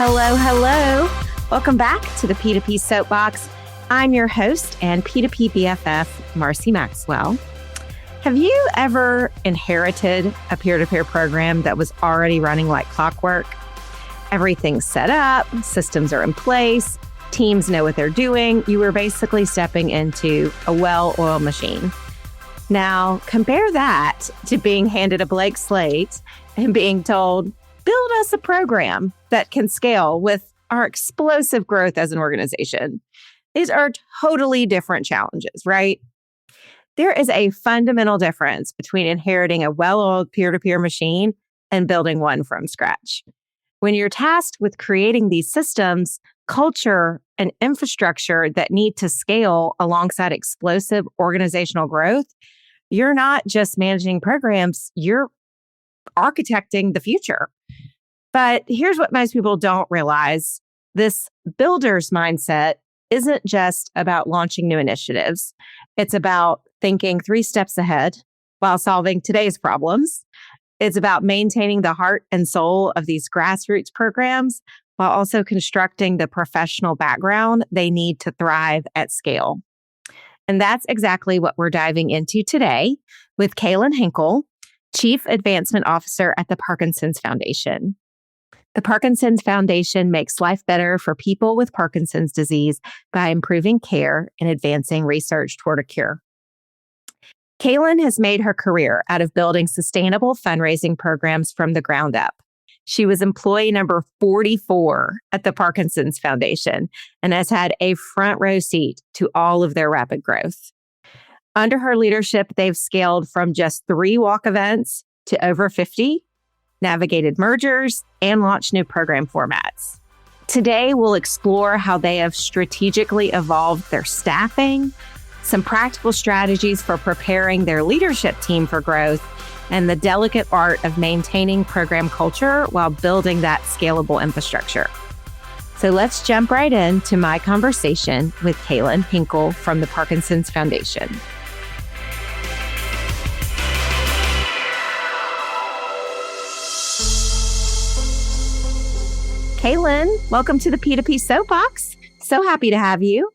Hello, hello. Welcome back to the P2P Soap Box. I'm your host and P2P BFF, Marcie Maxwell. Have you ever inherited a peer-to-peer program that was already running like clockwork? Everything's set up, systems are in place, teams know what they're doing. You were basically stepping into a well-oiled machine. Now, compare that to being handed a blank slate and being told, build us a program that can scale with our explosive growth as an organization. These are totally different challenges, right? There is a fundamental difference between inheriting a well-oiled peer-to-peer machine and building one from scratch. When you're tasked with creating these systems, culture, and infrastructure that need to scale alongside explosive organizational growth, you're not just managing programs, you're architecting the future. But here's what most people don't realize. This builder's mindset isn't just about launching new initiatives. It's about thinking 3 steps ahead while solving today's problems. It's about maintaining the heart and soul of these grassroots programs while also constructing the professional background they need to thrive at scale. And that's exactly what we're diving into today with Kayln Henkel, Chief Advancement Officer at the Parkinson's Foundation. The Parkinson's Foundation makes life better for people with Parkinson's disease by improving care and advancing research toward a cure. Kayln has made her career out of building sustainable fundraising programs from the ground up. She was employee number 44 at the Parkinson's Foundation and has had a front row seat to all of their rapid growth. Under her leadership, they've scaled from just 3 walk events to over 50, navigated mergers, and launched new program formats. Today, we'll explore how they have strategically evolved their staffing, some practical strategies for preparing their leadership team for growth, and the delicate art of maintaining program culture while building that scalable infrastructure. So let's jump right into my conversation with Kayln Henkel from the Parkinson's Foundation. Kayln, welcome to the P2P Soap Box. So happy to have you.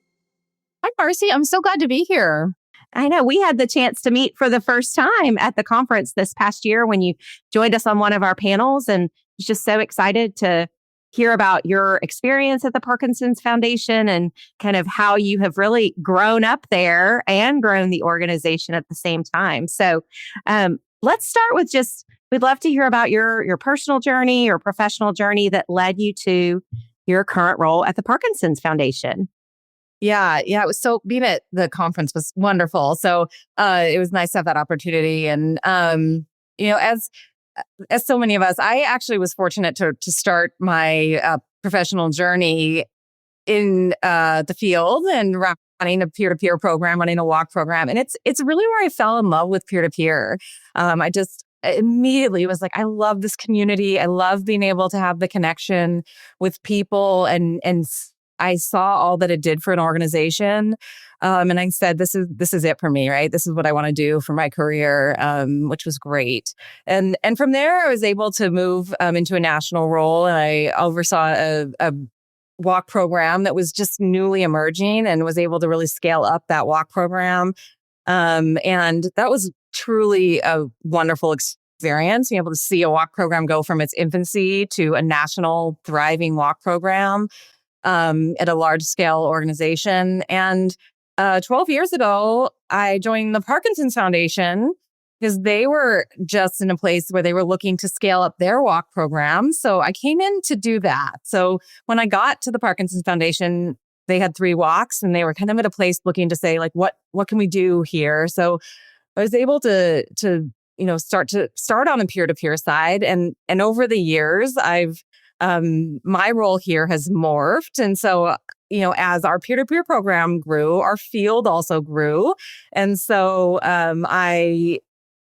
Hi, Marcie. I'm so glad to be here. I know we had the chance to meet for the first time at the conference this past year when you joined us on one of our panels, and was just so excited to hear about your experience at the Parkinson's Foundation and kind of how you have really grown up there and grown the organization at the same time. So let's start with we'd love to hear about your personal journey or professional journey that led you to your current role at the Parkinson's Foundation. Yeah. It was being at the conference was wonderful. So it was nice to have that opportunity. And, as so many of us, I actually was fortunate to start my professional journey in the field and running a peer-to-peer program, running a walk program. And it's really where I fell in love with peer-to-peer. I just immediately was like, I love this community. I love being able to have the connection with people, and I saw all that it did for an organization. And I said, this is it for me, right? This is what I want to do for my career, which was great. And from there, I was able to move into a national role, and I oversaw a walk program that was just newly emerging and was able to really scale up that walk program. And that was truly a wonderful experience, being able to see a walk program go from its infancy to a national thriving walk program at a large scale organization. And 12 years ago, I joined the Parkinson's Foundation because they were just in a place where they were looking to scale up their walk program. So I came in to do that. So when I got to the Parkinson's Foundation, they had 3 walks, and they were kind of at a place looking to say, like, what can we do here? So I was able to start on a peer-to-peer side. And over the years, my role here has morphed. And so, as our peer-to-peer program grew, our field also grew. And so I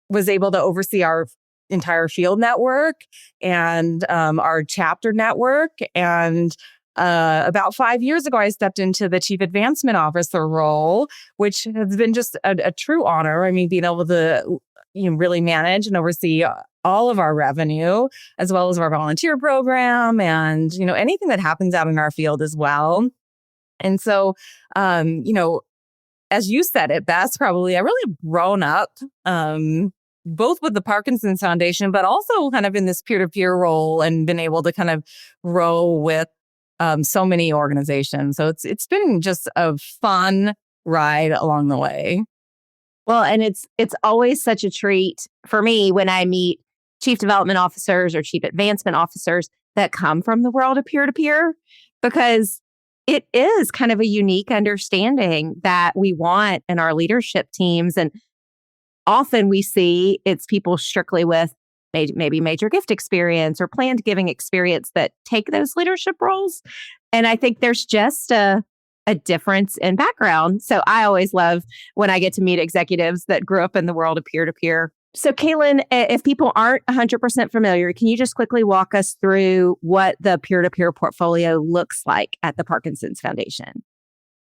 was able to oversee our entire field network and our chapter network. And About 5 years ago, I stepped into the Chief Advancement Officer role, which has been just a true honor. I mean, being able to really manage and oversee all of our revenue, as well as our volunteer program and, anything that happens out in our field as well. And so, as you said it best, probably, I really grown up, both with the Parkinson's Foundation, but also kind of in this peer-to-peer role and been able to kind of grow with so many organizations. So it's been just a fun ride along the way. Well, and it's always such a treat for me when I meet chief development officers or chief advancement officers that come from the world of peer-to-peer, because it is kind of a unique understanding that we want in our leadership teams. And often we see it's people strictly with maybe major gift experience or planned giving experience that take those leadership roles. And I think there's just a difference in background. So I always love when I get to meet executives that grew up in the world of peer-to-peer. So Kayln, if people aren't 100% familiar, can you just quickly walk us through what the peer-to-peer portfolio looks like at the Parkinson's Foundation?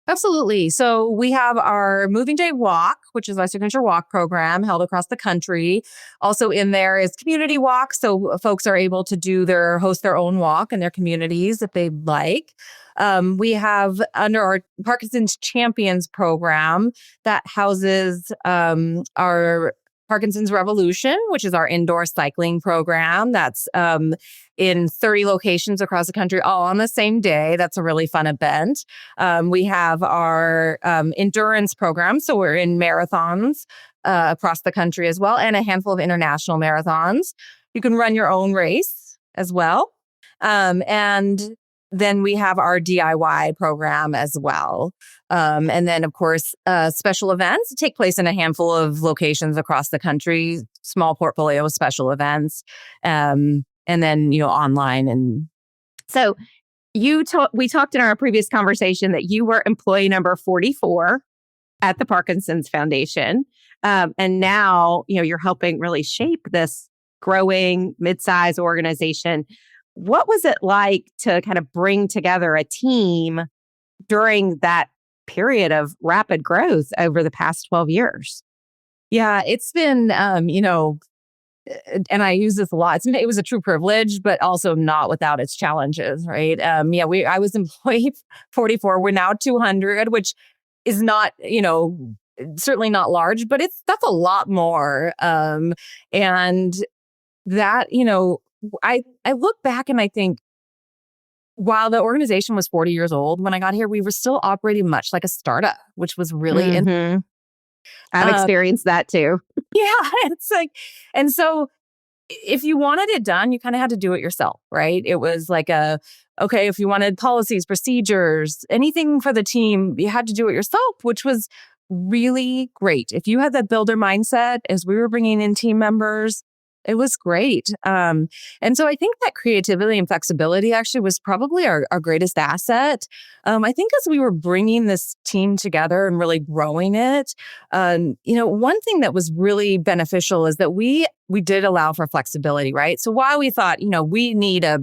Absolutely. So we have our Moving Day Walk, which is our signature walk program held across the country. Also in there is community walk. So folks are able to host their own walk in their communities if they'd like. We have under our Parkinson's Champions program that houses our Parkinson's Revolution, which is our indoor cycling program that's in 30 locations across the country, all on the same day. That's a really fun event. We have our endurance program. So we're in marathons across the country as well, and a handful of international marathons. You can run your own race as well. And then we have our DIY program as well. And then, of course, special events take place in a handful of locations across the country, small portfolio of special events, and then, online. And so we talked in our previous conversation that you were employee number 44 at the Parkinson's Foundation. And now, you're helping really shape this growing mid-size organization. What was it like to kind of bring together a team during that period of rapid growth over the past 12 years? Yeah, it's been, and I use this a lot. It was a true privilege, but also not without its challenges, right? I was employee 44. We're now 200, which is not, certainly not large, but that's a lot more. And that, I look back and I think, while the organization was 40 years old when I got here, we were still operating much like a startup, which was really I've experienced that too. Yeah, it's like, and so if you wanted it done, you kind of had to do it yourself, right? It was like okay, if you wanted policies, procedures, anything for the team, you had to do it yourself, which was really great. If you had that builder mindset as we were bringing in team members, it was great. And so I think that creativity and flexibility actually was probably our greatest asset. I think as we were bringing this team together and really growing it, one thing that was really beneficial is that we did allow for flexibility, right? So while we thought, we need a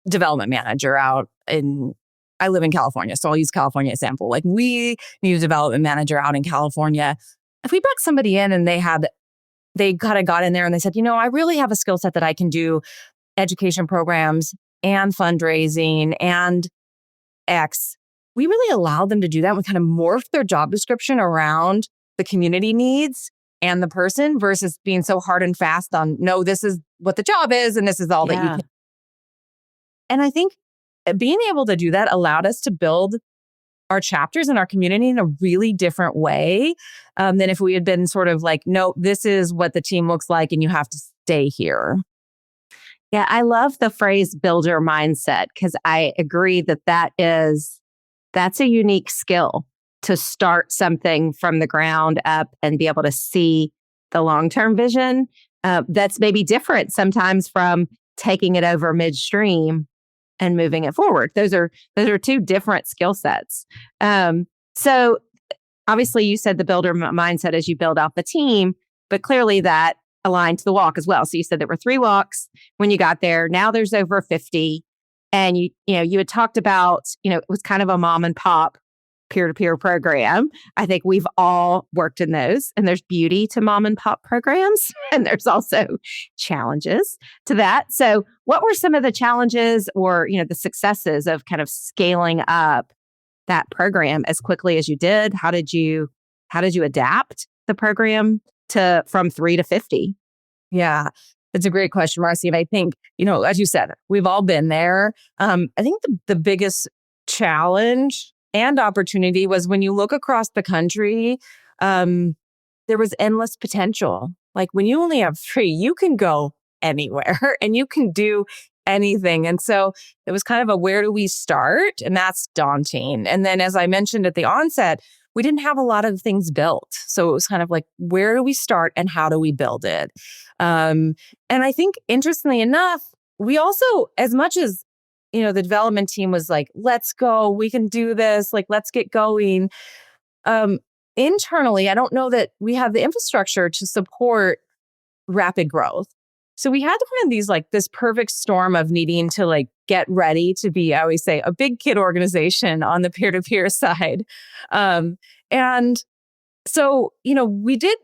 development manager out I live in California, so I'll use California example. Like we need a development manager out in California. If we brought somebody in and they kind of got in there and they said, I really have a skill set that I can do education programs and fundraising and X. We really allowed them to do that. We kind of morphed their job description around the community needs and the person versus being so hard and fast on, no, this is what the job is and this is all that you can. And I think being able to do that allowed us to build our chapters in our community in a really different way than if we had been sort of like, no, this is what the team looks like and you have to stay here. Yeah, I love the phrase builder mindset because I agree that's a unique skill to start something from the ground up and be able to see the long-term vision. That's maybe different sometimes from taking it over midstream and moving it forward. Those are two different skill sets. So obviously you said the builder mindset as you build out the team, but clearly that aligned to the walk as well. So you said there were 3 walks when you got there. Now there's over 50. And you had talked about, it was kind of a mom and pop peer-to-peer program. I think we've all worked in those, and there's beauty to mom and pop programs, and there's also challenges to that. So what were some of the challenges or, the successes of kind of scaling up that program as quickly as you did? How did you adapt the program from 3 to 50? Yeah, it's a great question, Marcie. And I think, as you said, we've all been there. I think the biggest challenge and opportunity was when you look across the country, there was endless potential. Like when you only have 3, you can go anywhere and you can do anything. And so it was kind of a where do we start? And that's daunting. And then, as I mentioned at the onset, we didn't have a lot of things built. So it was kind of like, where do we start and how do we build it? And I think, interestingly enough, we also, as much as, the development team was like, let's go, we can do this, like, let's get going. Internally, I don't know that we have the infrastructure to support rapid growth. So we had kind of this perfect storm of needing to get ready to be, I always say, a big kid organization on the peer-to-peer side. And so, we did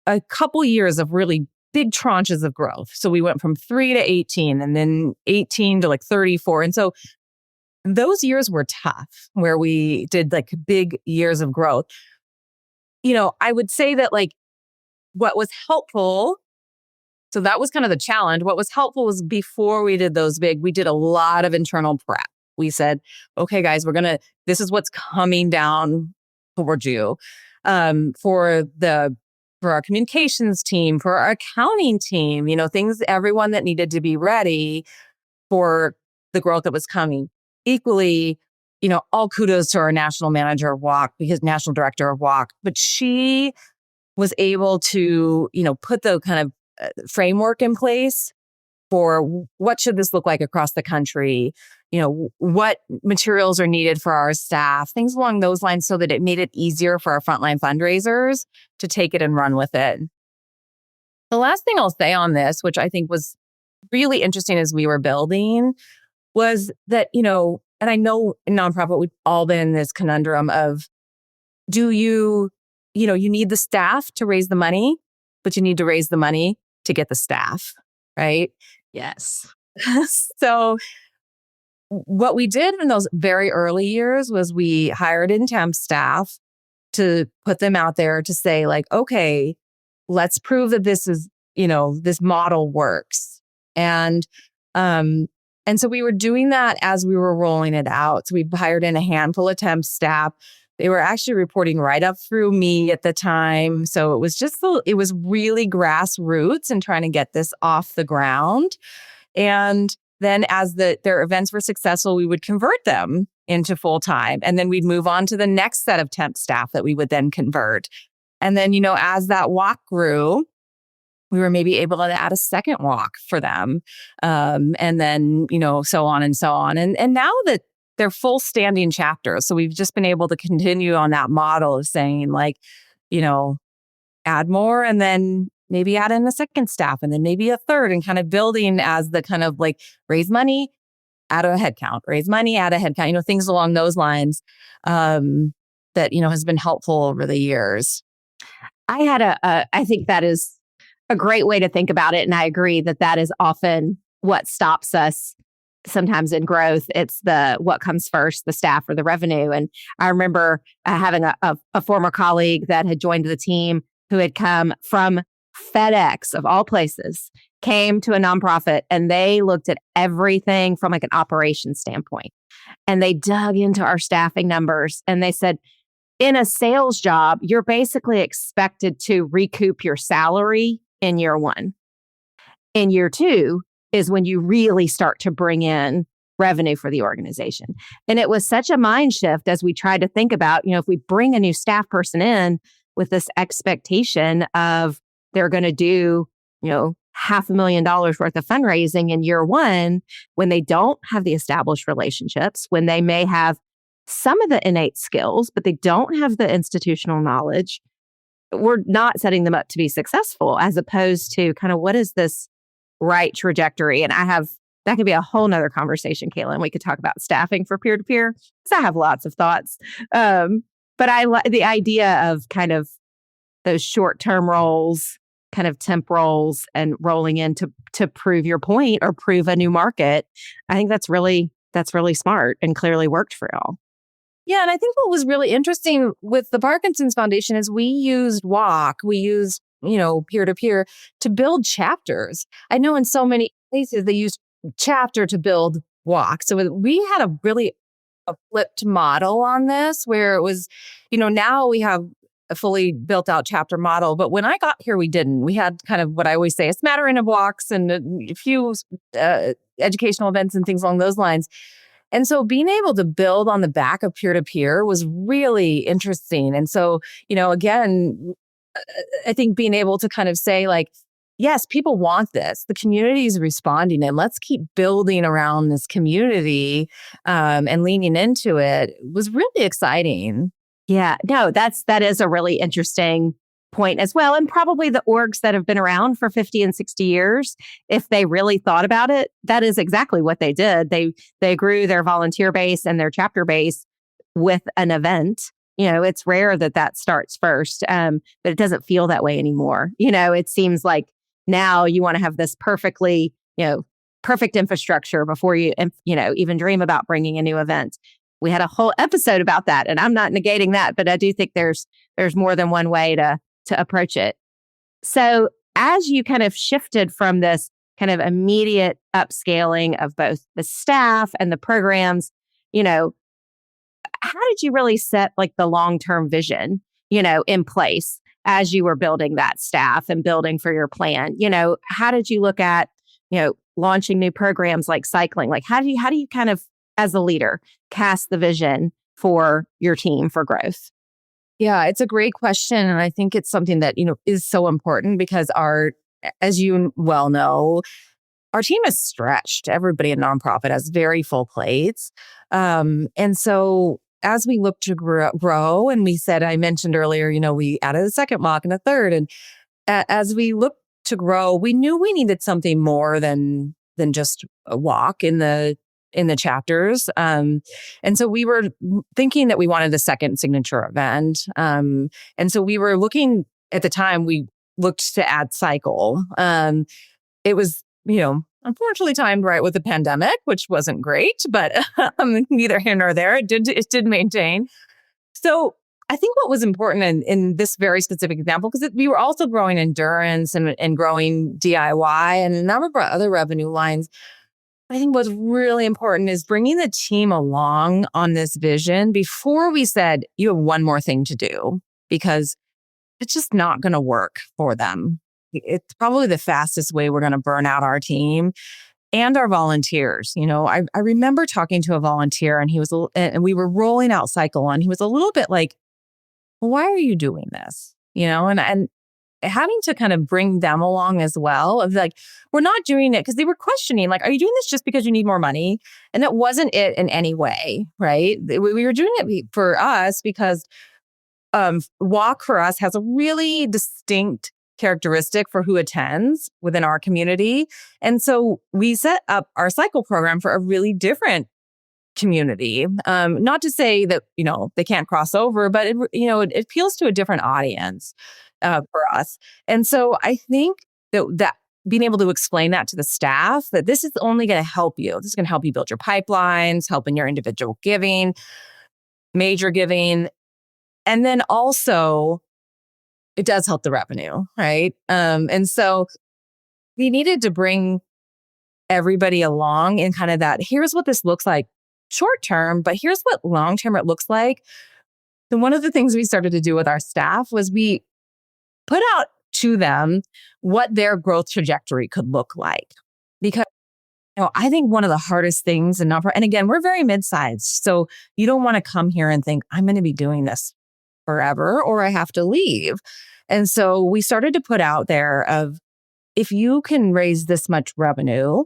a couple years of really big tranches of growth. So we went from 3 to 18 and then 18 to 34. And so those years were tough where we did big years of growth. I would say that what was helpful, so that was kind of the challenge. What was helpful was before we did those we did a lot of internal prep. We said, okay, guys, this is what's coming down towards you. For our communications team, for our accounting team, everyone that needed to be ready for the growth that was coming. Equally, all kudos to our national manager of WALK, because national director of WALK, but she was able to, put the kind of framework in place for what should this look like across the country, what materials are needed for our staff, things along those lines, so that it made it easier for our frontline fundraisers to take it and run with it. The last thing I'll say on this, which I think was really interesting as we were building, was that, and I know in nonprofit, we've all been in this conundrum of, you need the staff to raise the money, but you need to raise the money to get the staff, right? Yes. So what we did in those very early years was we hired in temp staff to put them out there to say okay, let's prove that this is, this model works. And so we were doing that as we were rolling it out. So we hired in a handful of temp staff. They were actually reporting right up through me at the time. So it was it was really grassroots and trying to get this off the ground. And then as their events were successful, we would convert them into full-time. And then we'd move on to the next set of temp staff that we would then convert. And then, as that WALK grew, we were maybe able to add a second WALK for them. And then, so on and so on. And now that they're full standing chapters. So we've just been able to continue on that model of saying add more and then maybe add in a second staff and then maybe a third, and kind of building as the kind of raise money, add a headcount, raise money, add a headcount, things along those lines that, has been helpful over the years. I think that is a great way to think about it. And I agree that is often what stops us sometimes in growth. It's what comes first, the staff or the revenue. And I remember having a former colleague that had joined the team who had come from FedEx, of all places, came to a nonprofit, and they looked at everything from an operations standpoint. And they dug into our staffing numbers, and they said, in a sales job, you're basically expected to recoup your salary in year 1. In year 2 is when you really start to bring in revenue for the organization. And it was such a mind shift as we tried to think about, if we bring a new staff person in with this expectation of they're going to do, $500,000 worth of fundraising in year 1, when they don't have the established relationships, when they may have some of the innate skills, but they don't have the institutional knowledge, we're not setting them up to be successful, as opposed to kind of what is this right trajectory. And I have that could be a whole nother conversation, Kaylin. We could talk about staffing for peer-to-peer because I have lots of thoughts. But I like the idea of kind of those short-term roles, kind of temp roles, and rolling in to prove your point or prove a new market. I think that's really smart and clearly worked for y'all. Yeah. And I think what was really interesting with the Parkinson's Foundation is we used peer-to-peer to build chapters. I know in so many places they use chapter to build walk. So we had a flipped model on this where it was, now we have a fully built out chapter model. But when I got here, we didn't. We had kind of what I always say, a smattering of walks and a few educational events and things along those lines. And so being able to build on the back of peer-to-peer was really interesting. And so, again, I think being able to kind of say like, yes, people want this. The community is responding, and let's keep building around this community and leaning into it was really exciting. Yeah, no, that is a really interesting point as well. And probably the orgs that have been around for 50 and 60 years, if they really thought about it, that is exactly what they did. They grew their volunteer base and their chapter base with an event. It's rare that starts first, but it doesn't feel that way anymore. It seems like now you want to have this perfect infrastructure before you, even dream about bringing a new event. We had a whole episode about that, and I'm not negating that, but I do think there's more than one way to approach it. So as you kind of shifted from this kind of immediate upscaling of both the staff and the programs, how did you really set like the long-term vision, in place as you were building that staff and building for your plan? How did you look at, launching new programs like cycling? Like how do you kind of, as a leader, cast the vision for your team for growth? Yeah, it's a great question. And I think it's something that, is so important because as you well know, our team is stretched. Everybody in nonprofit has very full plates. And so as we look to grow, and I mentioned earlier, we added a second walk and a third. And as we look to grow, we knew we needed something more than just a walk in the chapters. And so we were thinking that we wanted a second signature event. And so we were looking at the time, we looked to add cycle. It was, unfortunately timed right with the pandemic, which wasn't great, but neither here nor there. It did maintain. So I think what was important in this very specific example, because we were also growing endurance and growing DIY and a number of other revenue lines. I think what's really important is bringing the team along on this vision before we said, you have one more thing to do, because it's just not going to work for them. It's probably the fastest way we're going to burn out our team and our volunteers. I remember talking to a volunteer and we were rolling out cycle, and he was a little bit like, well, why are you doing this? And having to kind of bring them along as well of like, we're not doing it because they were questioning, like, are you doing this just because you need more money? And that wasn't it in any way, right? We were doing it for us because walk for us has a really distinct characteristic for who attends within our community. And so we set up our cycle program for a really different community. Not to say that, they can't cross over, but it appeals to a different audience for us. And so I think that being able to explain that to the staff, that this is only going to help you. This is going to help you build your pipelines, help in your individual giving, major giving. And then also it does help the revenue, right? And so we needed to bring everybody along in kind of that, here's what this looks like short term, but here's what long term it looks like. And one of the things we started to do with our staff was we put out to them what their growth trajectory could look like. Because I think one of the hardest things and again, we're very mid-sized. So you don't want to come here and think, I'm going to be doing this forever or I have to leave. And so we started to put out there of, if you can raise this much revenue,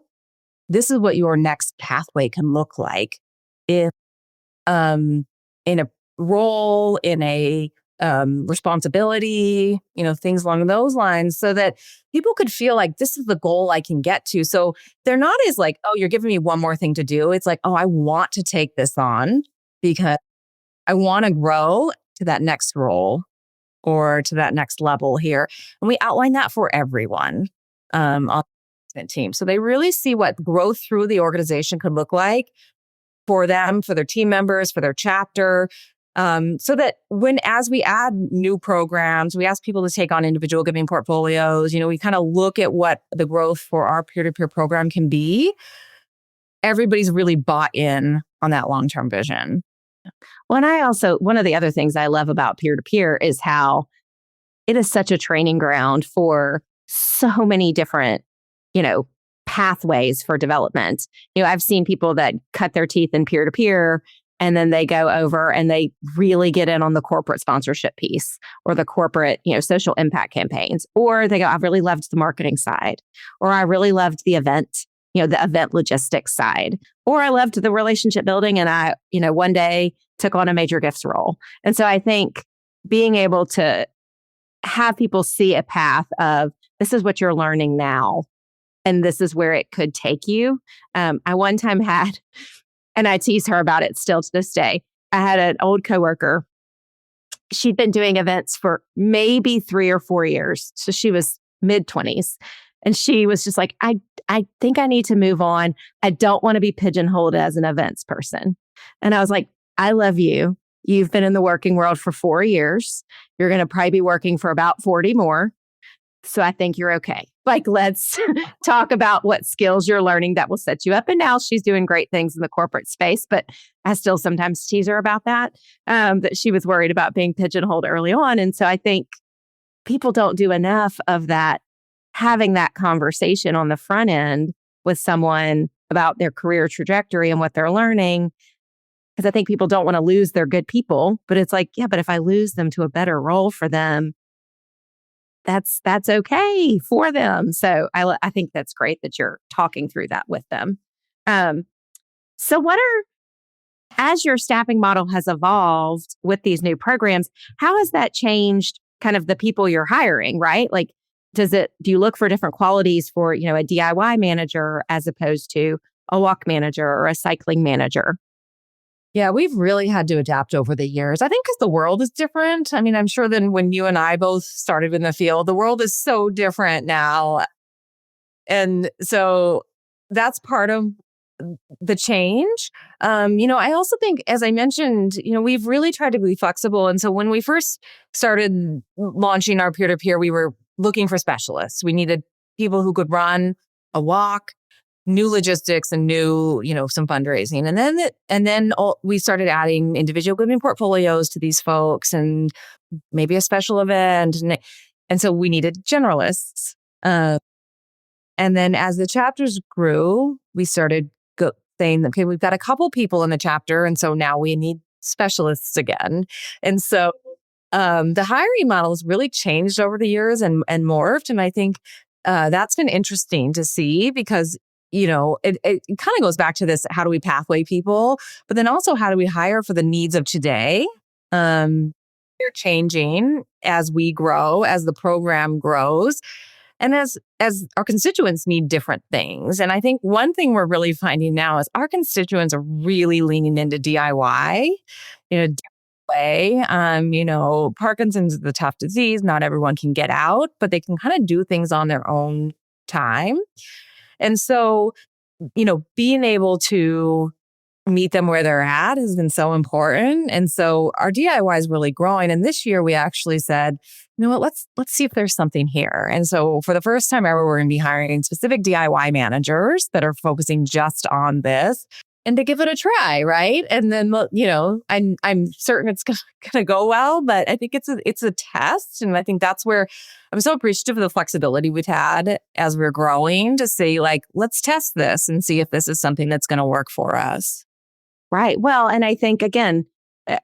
this is what your next pathway can look like. If in a role in a responsibility, things along those lines, so that people could feel like this is the goal I can get to. So they're not as like, oh, you're giving me one more thing to do. It's like, oh, I want to take this on because I want to grow to that next role or to that next level here. And we outline that for everyone on the team. So they really see what growth through the organization could look like for them, for their team members, for their chapter. So that as we add new programs, we ask people to take on individual giving portfolios, we kind of look at what the growth for our peer-to-peer program can be. Everybody's really bought in on that long-term vision. Well, and one of the other things I love about peer-to-peer is how it is such a training ground for so many different, pathways for development. I've seen people that cut their teeth in peer-to-peer and then they go over and they really get in on the corporate sponsorship piece or the corporate, social impact campaigns. Or they go, I've really loved the marketing side, or I really loved the event, the event logistics side, or I loved the relationship building and I, one day took on a major gifts role. And so I think being able to have people see a path of this is what you're learning now and this is where it could take you. I one time had, and I tease her about it still to this day, I had an old coworker. She'd been doing events for maybe 3 or 4 years. So she was mid-20s. And she was just like, I think I need to move on. I don't want to be pigeonholed as an events person. And I was like, I love you. You've been in the working world for 4 years. You're going to probably be working for about 40 more. So I think you're okay. Like, let's talk about what skills you're learning that will set you up. And now she's doing great things in the corporate space, but I still sometimes tease her about that she was worried about being pigeonholed early on. And so I think people don't do enough of that, having that conversation on the front end with someone about their career trajectory and what they're learning. Because I think people don't want to lose their good people, but it's like, yeah, but if I lose them to a better role for them, that's okay for them. So I think that's great that you're talking through that with them. So as your staffing model has evolved with these new programs, how has that changed kind of the people you're hiring, right? Like, do you look for different qualities for, a DIY manager as opposed to a walk manager or a cycling manager? Yeah, we've really had to adapt over the years. I think because the world is different. I mean, I'm sure than when you and I both started in the field, the world is so different now. And so that's part of the change. I also think, as I mentioned, we've really tried to be flexible. And so when we first started launching our peer-to-peer, we were looking for specialists. We needed people who could run a walk, new logistics, and new, some fundraising. And then we started adding individual giving portfolios to these folks and maybe a special event. And so we needed generalists. And then as the chapters grew, we started saying, okay, we've got a couple people in the chapter. And so now we need specialists again. And so the hiring model has really changed over the years and morphed. And I think that's been interesting to see because it kind of goes back to this, how do we pathway people? But then also, how do we hire for the needs of today? They're changing as we grow, as the program grows, and as our constituents need different things. And I think one thing we're really finding now is our constituents are really leaning into DIY, different way. Parkinson's is a tough disease. Not everyone can get out, but they can kind of do things on their own time. And so, being able to meet them where they're at has been so important. And so our DIY is really growing. And this year we actually said, you know what, let's see if there's something here. And so for the first time ever, we're going to be hiring specific DIY managers that are focusing just on this and to give it a try, right? And then, I'm certain it's going to go well, but I think it's a test. And I think that's where I'm so appreciative of the flexibility we've had as we're growing to say, like, let's test this and see if this is something that's going to work for us. Right. Well, and I think, again,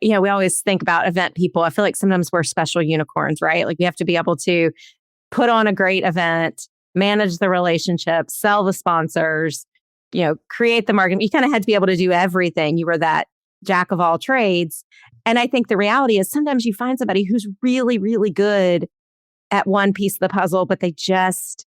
we always think about event people. I feel like sometimes we're special unicorns, right? Like we have to be able to put on a great event, manage the relationship, sell the sponsors, create the marketing. You kind of had to be able to do everything. You were that jack of all trades. And I think the reality is sometimes you find somebody who's really, really good at one piece of the puzzle, but they just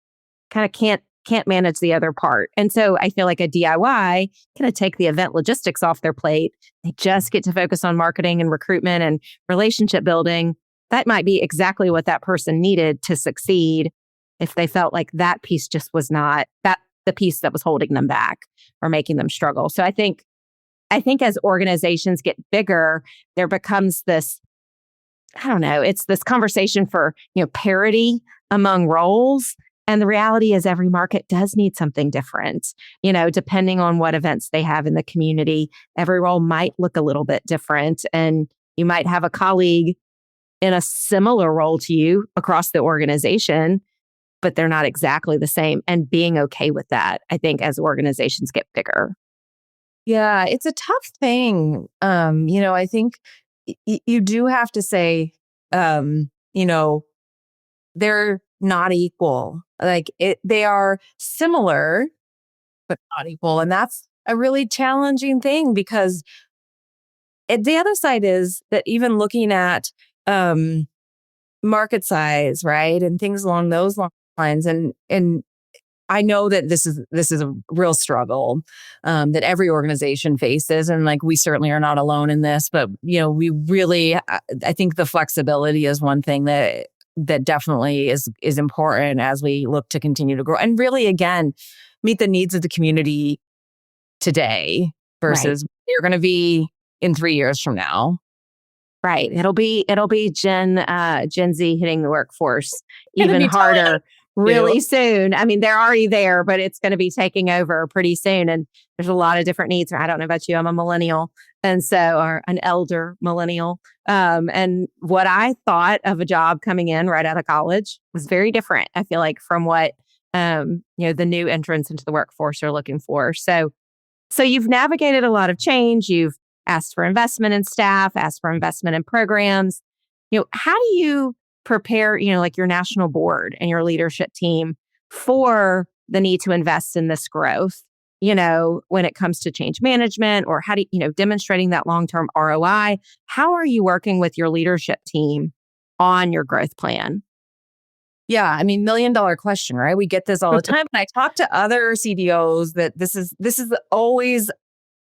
kind of can't manage the other part. And so I feel like a DIY kind of take the event logistics off their plate. They just get to focus on marketing and recruitment and relationship building. That might be exactly what that person needed to succeed if they felt like that piece just was not that the piece that was holding them back or making them struggle. So I think as organizations get bigger, there becomes this, I don't know, it's this conversation for, parity among roles. And the reality is every market does need something different, depending on what events they have in the community. Every role might look a little bit different. And you might have a colleague in a similar role to you across the organization, but they're not exactly the same. And being okay with that, I think, as organizations get bigger. Yeah, it's a tough thing. I think you do have to say, they're not equal. Like they are similar, but not equal. And that's a really challenging thing because the other side is that even looking at market size, right, and things along those lines, and I know that this is a real struggle that every organization faces, and like we certainly are not alone in this. But we really, I think the flexibility is one thing that definitely is important as we look to continue to grow and really again meet the needs of the community today versus you're going to be in 3 years from now. Right. It'll be Gen Z hitting the workforce even harder really soon. I mean, they're already there, but it's going to be taking over pretty soon. And there's a lot of different needs. I don't know about you. I'm a millennial. And so, or an elder millennial. And what I thought of a job coming in right out of college was very different, I feel like, from what, the new entrants into the workforce are looking for. So you've navigated a lot of change. You've asked for investment in staff, asked for investment in programs. How do you prepare, like your national board and your leadership team for the need to invest in this growth, when it comes to change management or how do demonstrating that long-term ROI? How are you working with your leadership team on your growth plan? Yeah, I mean, $1 million question, right? We get this all the time. And I talk to other CDOs that this is always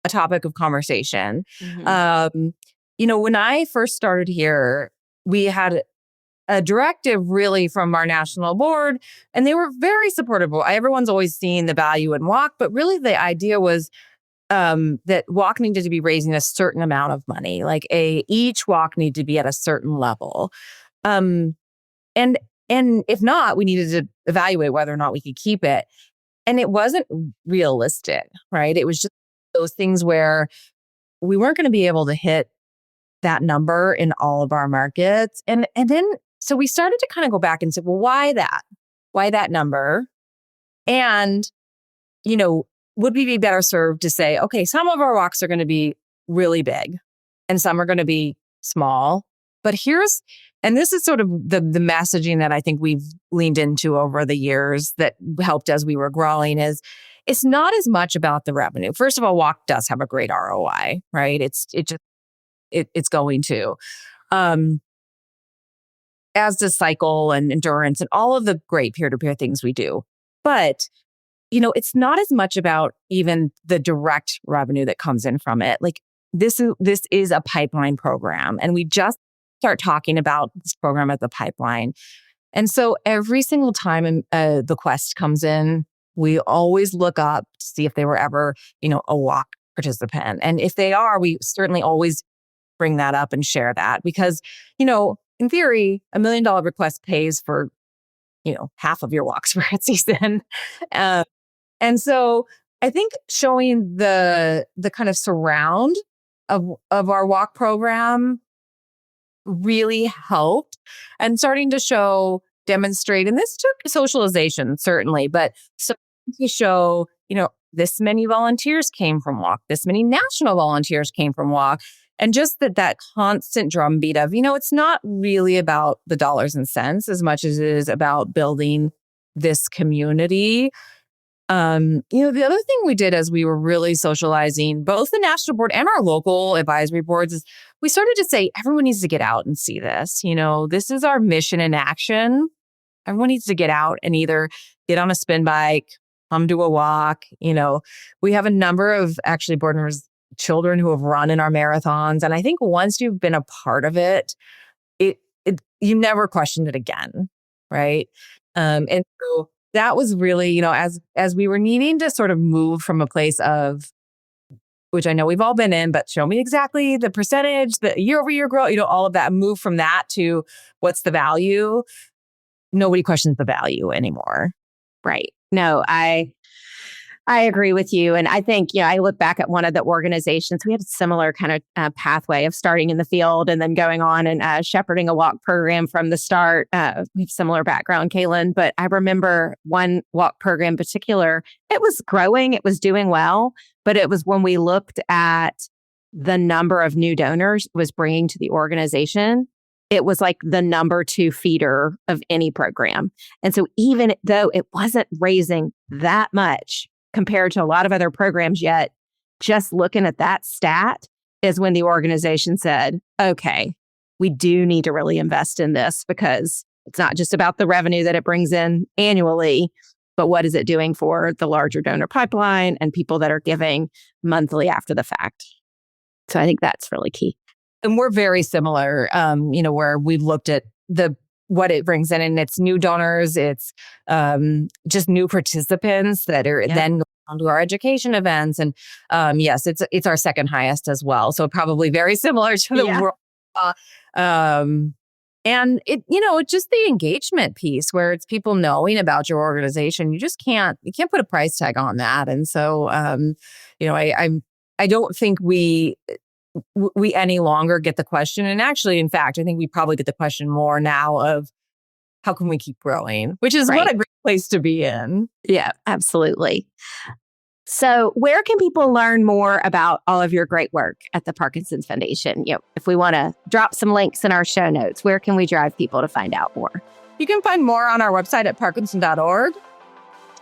a topic of conversation. Mm-hmm. When I first started here, we had a directive really from our national board, and they were very supportive. Everyone's always seen the value in WAC, but really the idea was that WAC needed to be raising a certain amount of money, like each WAC needed to be at a certain level. And if not, we needed to evaluate whether or not we could keep it. And it wasn't realistic, right? It was just those things where we weren't going to be able to hit that number in all of our markets. And then, so we started to kind of go back and say, well, why that? Why that number? And, would we be better served to say, okay, some of our WACs are going to be really big and some are going to be small. But and this is sort of the messaging that I think we've leaned into over the years that helped as we were growing is it's not as much about the revenue. First of all, WAC does have a great ROI, right? It's going to, as does cycle and endurance and all of the great peer-to-peer things we do. But, it's not as much about even the direct revenue that comes in from it. Like this is a pipeline program, and we just start talking about this program as a pipeline. And so every single time the quest comes in, we always look up to see if they were ever, a WAC participant. And if they are, we certainly always bring that up and share that because, in theory, $1 million request pays for, half of your WACs for a season. And so I think showing the kind of surround of our WAC program really helped, and starting to demonstrate, and this took socialization certainly, but so to show, this many volunteers came from WAC, this many national volunteers came from WAC, and just that constant drumbeat of, it's not really about the dollars and cents as much as it is about building this community. The other thing we did as we were really socializing, both the national board and our local advisory boards, is we started to say, everyone needs to get out and see this. This is our mission in action. Everyone needs to get out and either get on a spin bike, come to a walk. We have a number of actually board members, children who have run in our marathons. And I think once you've been a part of it, you never questioned it again. Right. And so that was really, as we were needing to sort of move from a place of, which I know we've all been in, but show me exactly the percentage, the year-over-year growth, all of that, move from that to what's the value. Nobody questions the value anymore. Right. No, I agree with you. And I think, I look back at one of the organizations, we had a similar kind of pathway of starting in the field and then going on and shepherding a walk program from the start. We have similar background, Kayln, but I remember one walk program in particular, it was growing, it was doing well, but it was when we looked at the number of new donors it was bringing to the organization, it was like the number 2 feeder of any program. And so even though it wasn't raising that much, compared to a lot of other programs yet, just looking at that stat is when the organization said, okay, we do need to really invest in this because it's not just about the revenue that it brings in annually, but what is it doing for the larger donor pipeline and people that are giving monthly after the fact. So I think that's really key. And we're very similar, where we've looked at what it brings in, and it's new donors, it's just new participants that are then going on to our education events. And yes, it's our second highest as well. So probably very similar to the world. And it's just the engagement piece where it's people knowing about your organization. You can't put a price tag on that. And so, I don't think we any longer get the question. And actually, in fact, I think we probably get the question more now of how can we keep growing, which is what a great place to be in. Yeah, absolutely. So where can people learn more about all of your great work at the Parkinson's Foundation? If we want to drop some links in our show notes, where can we drive people to find out more? You can find more on our website at parkinson.org.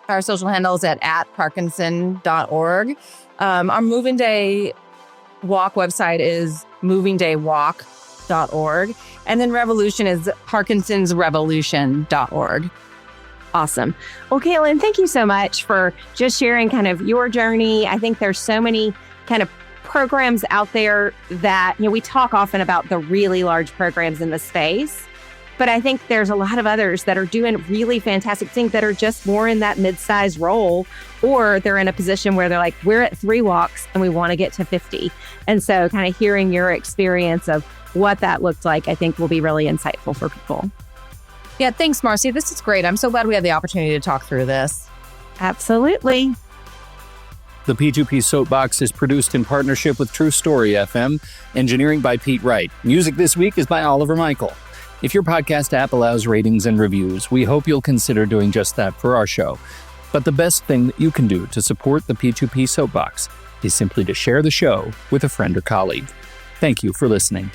Our social handles at parkinson.org. Our Moving Day Walk website is movingdaywalk.org. And then Revolution is parkinsonsrevolution.org. Awesome. Well, Kayln, thank you so much for just sharing kind of your journey. I think there's so many kind of programs out there that, we talk often about the really large programs in the space, but I think there's a lot of others that are doing really fantastic things that are just more in that mid-sized role, or they're in a position where they're like, we're at 3 walks and we want to get to 50. And so kind of hearing your experience of what that looked like, I think will be really insightful for people. Yeah, thanks, Marcie. This is great. I'm so glad we had the opportunity to talk through this. Absolutely. The P2P Soap Box is produced in partnership with True Story FM, engineering by Pete Wright. Music this week is by Oliver Michael. If your podcast app allows ratings and reviews, we hope you'll consider doing just that for our show. But the best thing that you can do to support the P2P Soap Box is simply to share the show with a friend or colleague. Thank you for listening.